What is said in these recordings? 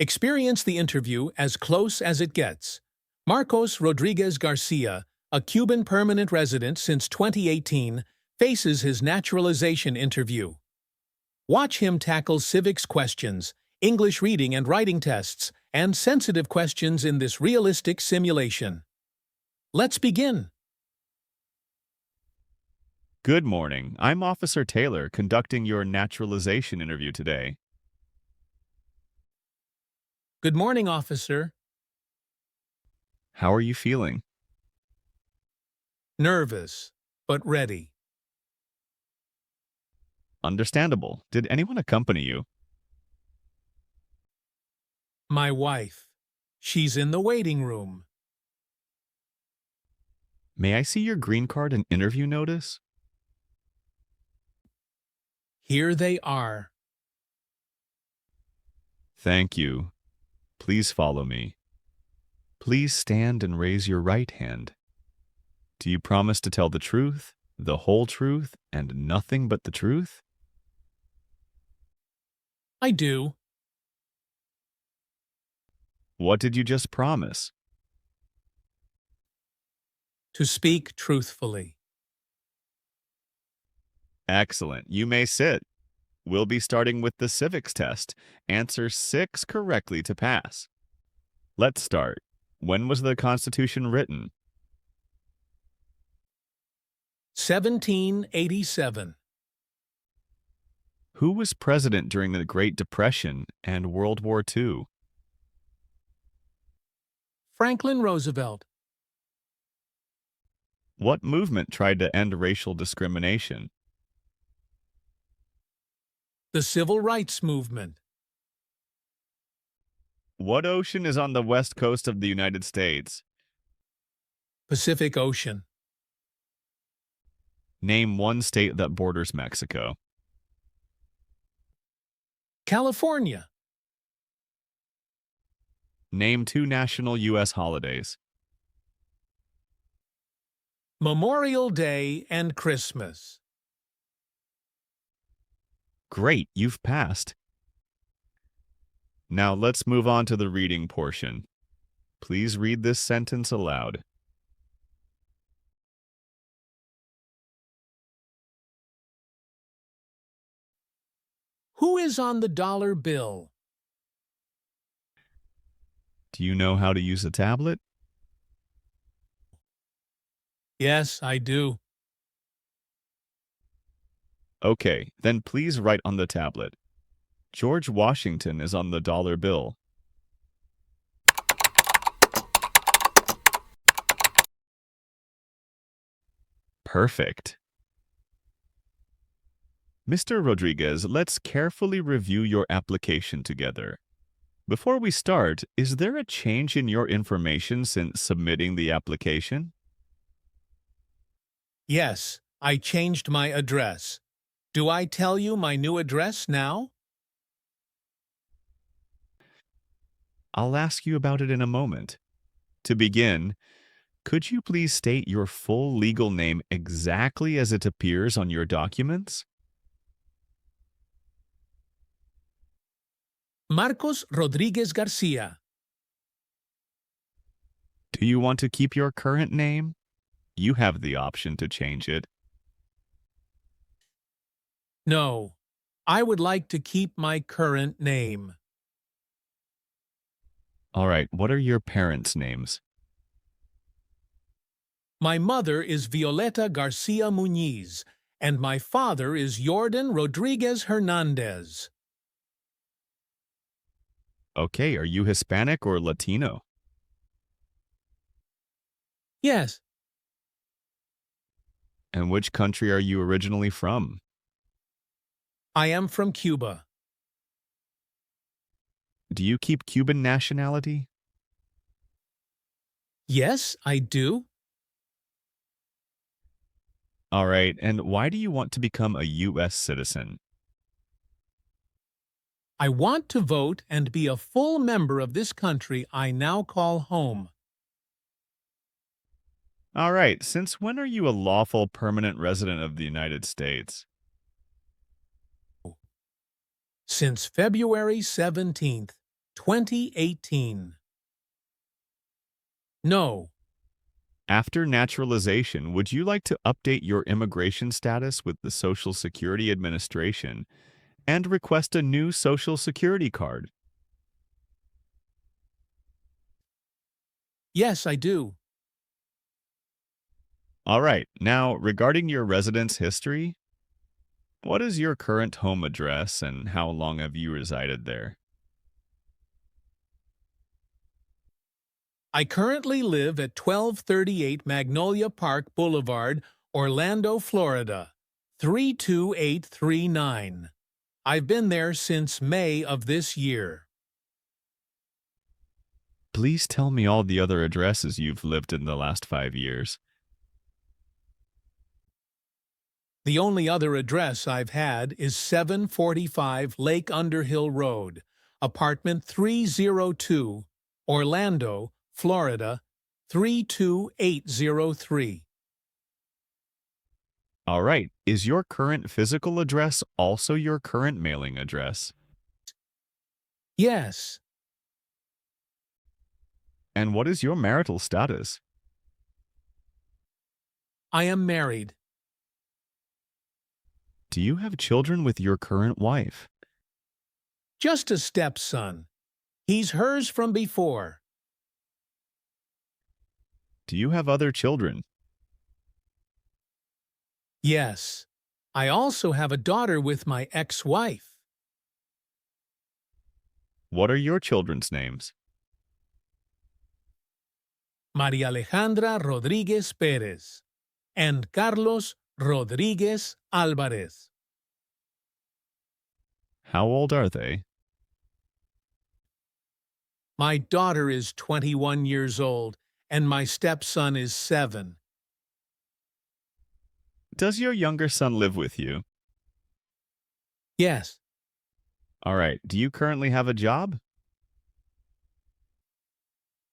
Experience the interview as close as it gets. Marcos Rodríguez García, a Cuban permanent resident since 2018, faces his naturalization interview. Watch him tackle civics questions, English reading and writing tests, and sensitive questions in this realistic simulation. Let's begin. Good morning. I'm Officer Taylor, conducting your naturalization interview today. Good morning, officer. How are you feeling? Nervous, but ready. Understandable. Did anyone accompany you? My wife. She's in the waiting room. May I see your green card and interview notice? Here they are. Thank you. Please follow me. Please stand and raise your right hand. Do you promise to tell the truth, the whole truth, and nothing but the truth? I do. What did you just promise? To speak truthfully. Excellent. You may sit. We'll be starting with the civics test. Answer 6 correctly to pass. Let's start. When was the Constitution written? 1787. Who was president during the Great Depression and World War II? Franklin Roosevelt. What movement tried to end racial discrimination? The Civil Rights Movement. What ocean is on the west coast of the United States? Pacific Ocean. Name one state that borders Mexico. California. Name 2 national U.S. holidays. Memorial Day and Christmas. Great, you've passed. Now let's move on to the reading portion. Please read this sentence aloud. Who is on the dollar bill? Do you know how to use a tablet? Yes, I do. Okay, then please write on the tablet. George Washington is on the dollar bill. Perfect. Mr. Rodriguez, let's carefully review your application together. Before we start, is there a change in your information since submitting the application? Yes, I changed my address. Do I tell you my new address now? I'll ask you about it in a moment. To begin, could you please state your full legal name exactly as it appears on your documents? Marcos Rodríguez García. Do you want to keep your current name? You have the option to change it. No, I would like to keep my current name. All right, what are your parents' names? My mother is Violeta García Muñiz, and my father is Jordan Rodríguez Hernández. Okay, are you Hispanic or Latino? Yes. And which country are you originally from? I am from Cuba. Do you keep Cuban nationality? Yes, I do. All right, and why do you want to become a U.S. citizen? I want to vote and be a full member of this country I now call home. All right, since when are you a lawful permanent resident of the United States? Since February 17th, 2018. No. After naturalization, would you like to update your immigration status with the Social Security Administration and request a new Social Security card? Yes, I do. All right, now regarding your residence history, what is your current home address and how long have you resided there? I currently live at 1238 Magnolia Park Boulevard, Orlando, Florida, 32839. I've been there since May of this year. Please tell me all the other addresses you've lived in the last 5 years. The only other address I've had is 745 Lake Underhill Road, apartment 302, Orlando, Florida, 32803. All right, is your current physical address also your current mailing address? Yes, And what is your marital status? I am married. Do you have children with your current wife? Just a stepson. He's hers from before. Do you have other children? Yes. I also have a daughter with my ex-wife. What are your children's names? María Alejandra Rodríguez Pérez and Carlos Rodríguez Álvarez. How old are they? My daughter is 21 years old and my stepson is 7. Does your younger son live with you? Yes, All right, do you currently have a job?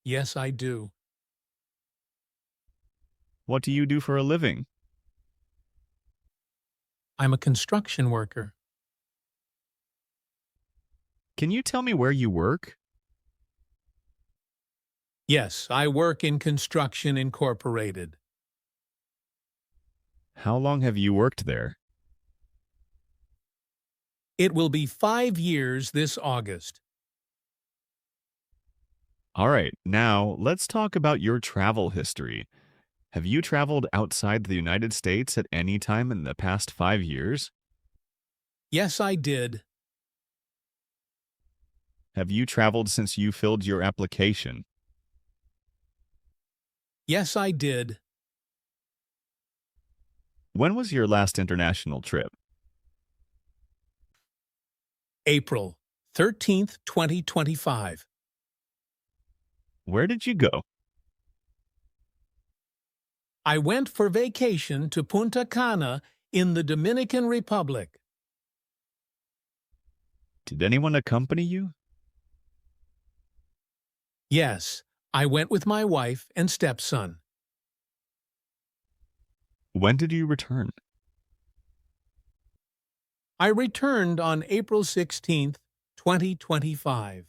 yes, I do. What do you do for a living? I'm a construction worker. Can you tell me where you work? Yes, I work in Construction Incorporated. How long have you worked there? It will be 5 years this August. All right, now let's talk about your travel history. Have you traveled outside the United States at any time in the past 5 years? Yes, I did. Have you traveled since you filled your application? Yes, I did. When was your last international trip? April 13th, 2025. Where did you go? I went for vacation to Punta Cana in the Dominican Republic. Did anyone accompany you? Yes, I went with my wife and stepson. When did you return? I returned on April 16th, 2025.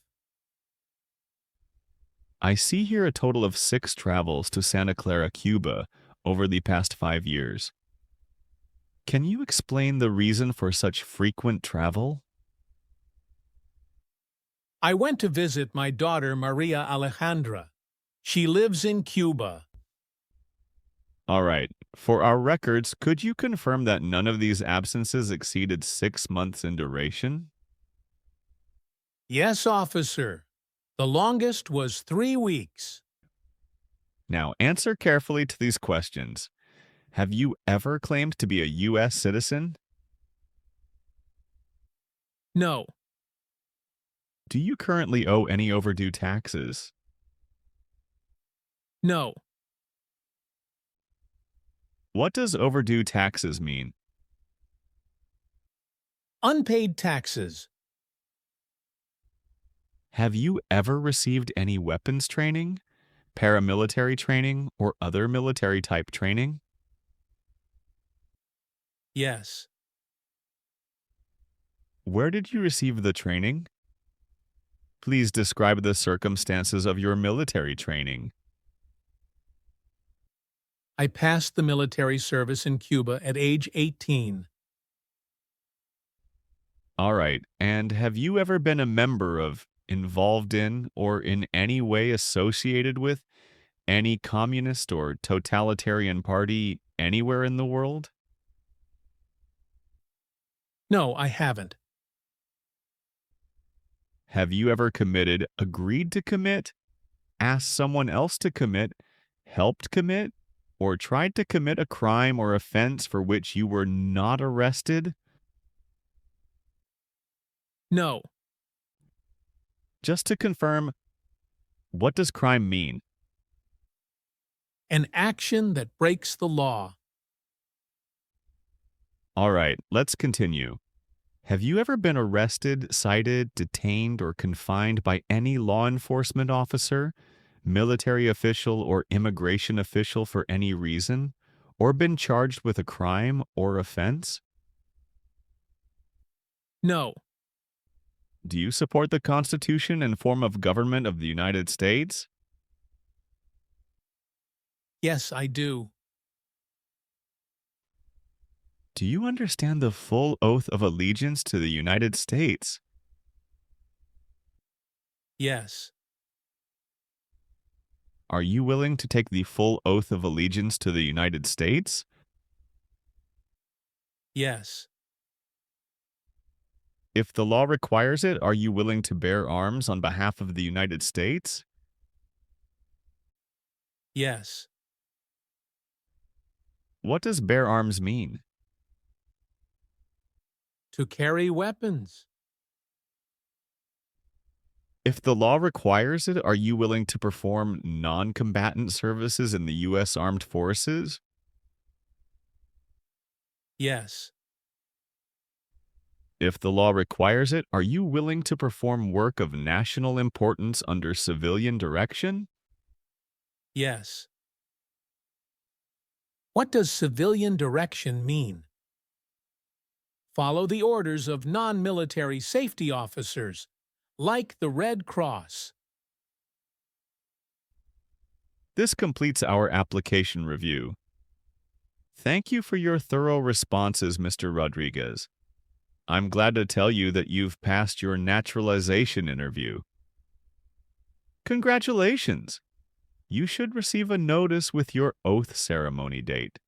I see here a total of 6 travels to Santa Clara, Cuba, over the past 5 years. Can you explain the reason for such frequent travel? I went to visit my daughter Maria Alejandra. She lives in Cuba. All right. For our records, could you confirm that none of these absences exceeded 6 months in duration? Yes, officer. The longest was 3 weeks. Now, answer carefully to these questions. Have you ever claimed to be a U.S. citizen? No, Do you currently owe any overdue taxes? no, What does overdue taxes mean? unpaid taxes. Have you ever received any weapons training, paramilitary training, or other military-type training? Yes, Where did you receive the training? Please describe the circumstances of your military training. I passed the military service in Cuba at age 18. All right. And have you ever been a member of, involved in, or in any way associated with any communist or totalitarian party anywhere in the world? No, I haven't. Have you ever committed, agreed to commit, asked someone else to commit, helped commit, or tried to commit a crime or offense for which you were not arrested? No. Just to confirm, what does crime mean? An action that breaks the law. All right, let's continue. Have you ever been arrested, cited, detained, or confined by any law enforcement officer, military official, or immigration official for any reason, or been charged with a crime or offense? No. Do you support the Constitution and form of government of the United States? Yes, I do. Do you understand the full oath of allegiance to the United States? Yes. Are you willing to take the full oath of allegiance to the United States? Yes. If the law requires it, are you willing to bear arms on behalf of the United States? Yes. What does bear arms mean? To carry weapons. If the law requires it, are you willing to perform non-combatant services in the U.S. Armed Forces? Yes. If the law requires it, are you willing to perform work of national importance under civilian direction? Yes. What does civilian direction mean? Follow the orders of non-military safety officers, like the Red Cross. This completes our application review. Thank you for your thorough responses, Mr. Rodriguez. I'm glad to tell you that you've passed your naturalization interview. Congratulations! You should receive a notice with your oath ceremony date.